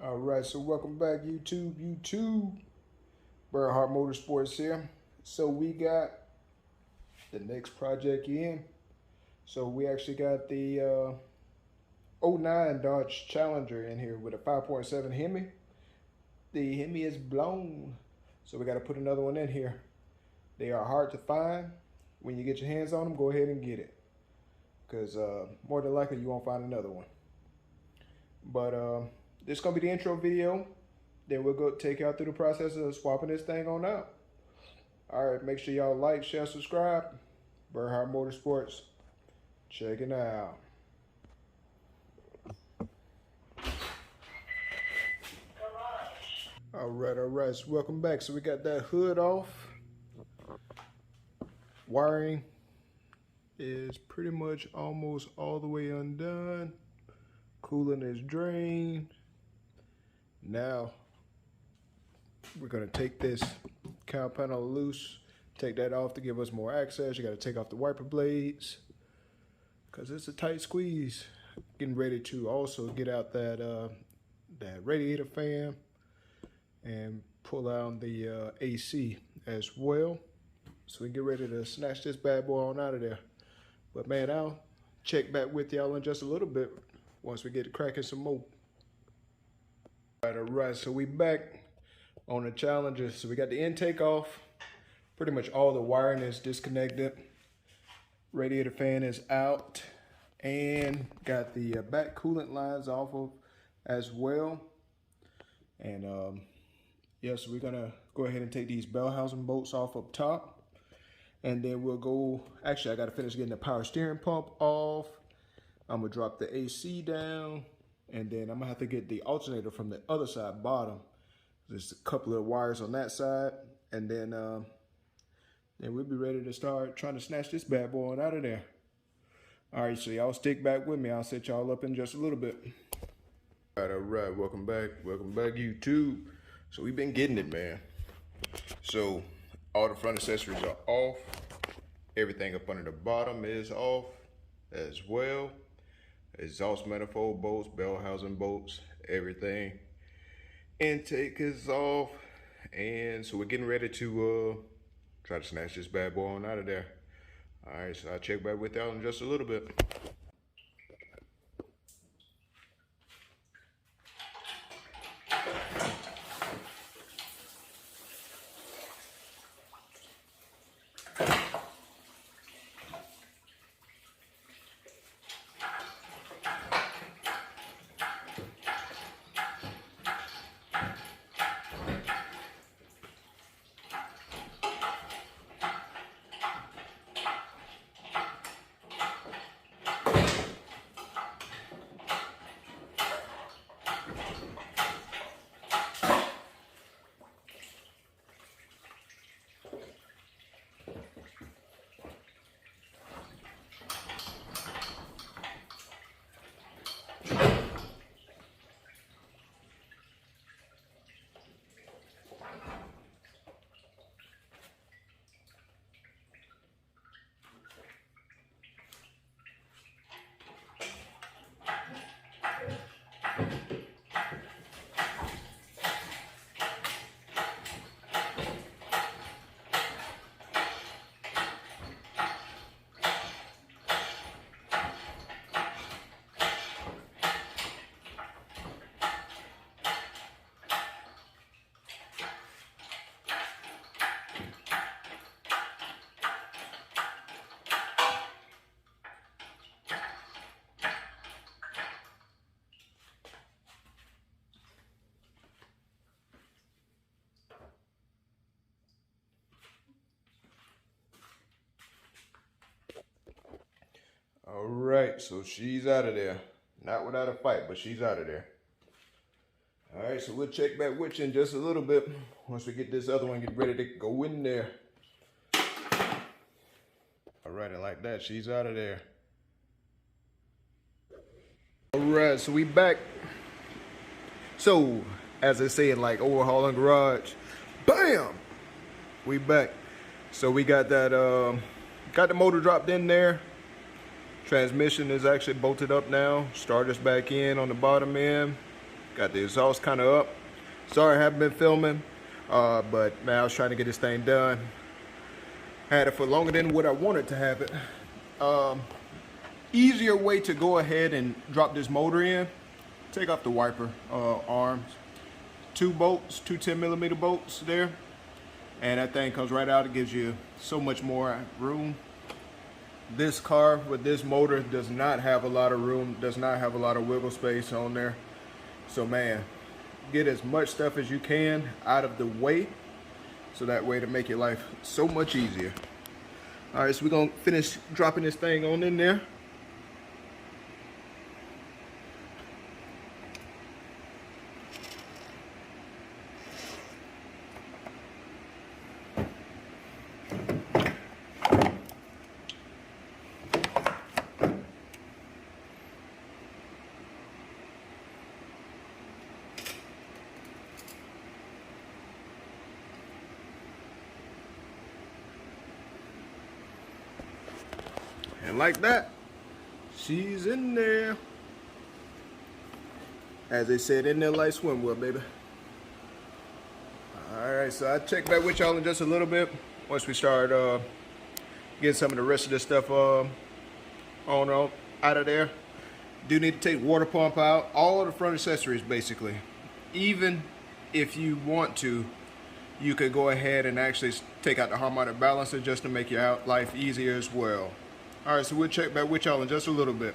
All right, so welcome back, YouTube. Bernhardt Motorsports here. So we got the next project in. So we actually got the '09 Dodge Challenger in here with a 5.7 Hemi. The Hemi is blown, so we got to put another one in here. They are hard to find. When you get your hands on them, go ahead and get it, because more than likely you won't find another one. But this is gonna be the intro video. Then we'll go take y'all through the process of swapping this thing on out. All right, make sure y'all like, share, subscribe. Bernhardt Motorsports, check it out. All right, so welcome back. So we got that hood off. Wiring is pretty much almost all the way undone. Coolant is drained. Now we're gonna take this cowl panel loose, take that off to give us more access. You gotta take off the wiper blades because it's a tight squeeze. Getting ready to also get out that radiator fan and pull out the AC as well, so we can get ready to snatch this bad boy on out of there. But man, I'll check back with y'all in just a little bit once we get cracking some more. All right, so we back on the Challenger. So we got the intake off. Pretty much all the wiring is disconnected. Radiator fan is out, and got the back coolant lines off of as well. And yeah, so we're gonna go ahead and take these bell housing bolts off up top, and then we'll go, actually I gotta finish getting the power steering pump off. I'm gonna drop the AC down, and then I'm gonna have to get the alternator from the other side, bottom. There's a couple of wires on that side, and then we'll be ready to start trying to snatch this bad boy out of there. All right, so y'all stick back with me. I'll set y'all up in just a little bit. All right, welcome back, YouTube. So we've been getting it, man. So all the front accessories are off. Everything up under the bottom is off as well. Exhaust manifold bolts, bell housing bolts, everything. Intake is off, and so we're getting ready to try to snatch this bad boy on out of there. All right, so I'll check back with y'all in just a little bit. All right, so she's out of there. Not without a fight, but she's out of there. All right, so we'll check back with you in just a little bit once we get this other one get ready to go in there. All right, and like that, she's out of there. All right, so we back. So, as I say in like overhauling garage, bam, we back. So we got that, got the motor dropped in there. Transmission is actually bolted up now. Starter's back in on the bottom end. Got the exhaust kind of up. Sorry I haven't been filming, but man, I was trying to get this thing done. Had it for longer than what I wanted to have it. Easier way to go ahead and drop this motor in, take off the wiper arms. 2 bolts, 2 10mm bolts there. And that thing comes right out. It gives you so much more room. This car with this motor does not have a lot of room, does not have a lot of wiggle space on there. So man, get as much stuff as you can out of the way, so that way to make your life so much easier. All right, so we're gonna finish dropping this thing on in there. And like that, she's in there. As they said, in there like swimwear, baby. All right, so I'll check back with y'all in just a little bit once we start getting some of the rest of this stuff out of there. Do need to take water pump out, all the front accessories basically. Even if you want to, you could go ahead and actually take out the harmonic balancer just to make your life easier as well. All right, so we'll check back with y'all in just a little bit.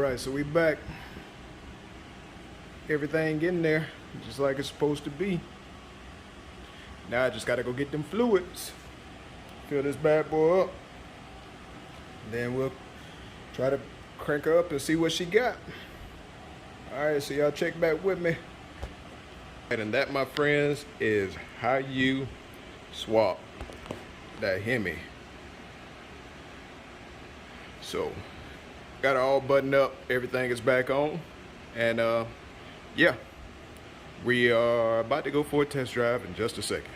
Alright, so we back. Everything in there, just like it's supposed to be. Now I just gotta go get them fluids. Fill this bad boy up. Then we'll try to crank her up and see what she got. Alright, so y'all check back with me. And that, my friends, is how you swap that Hemi. So, got it all buttoned up, everything is back on. And yeah, we are about to go for a test drive in just a second.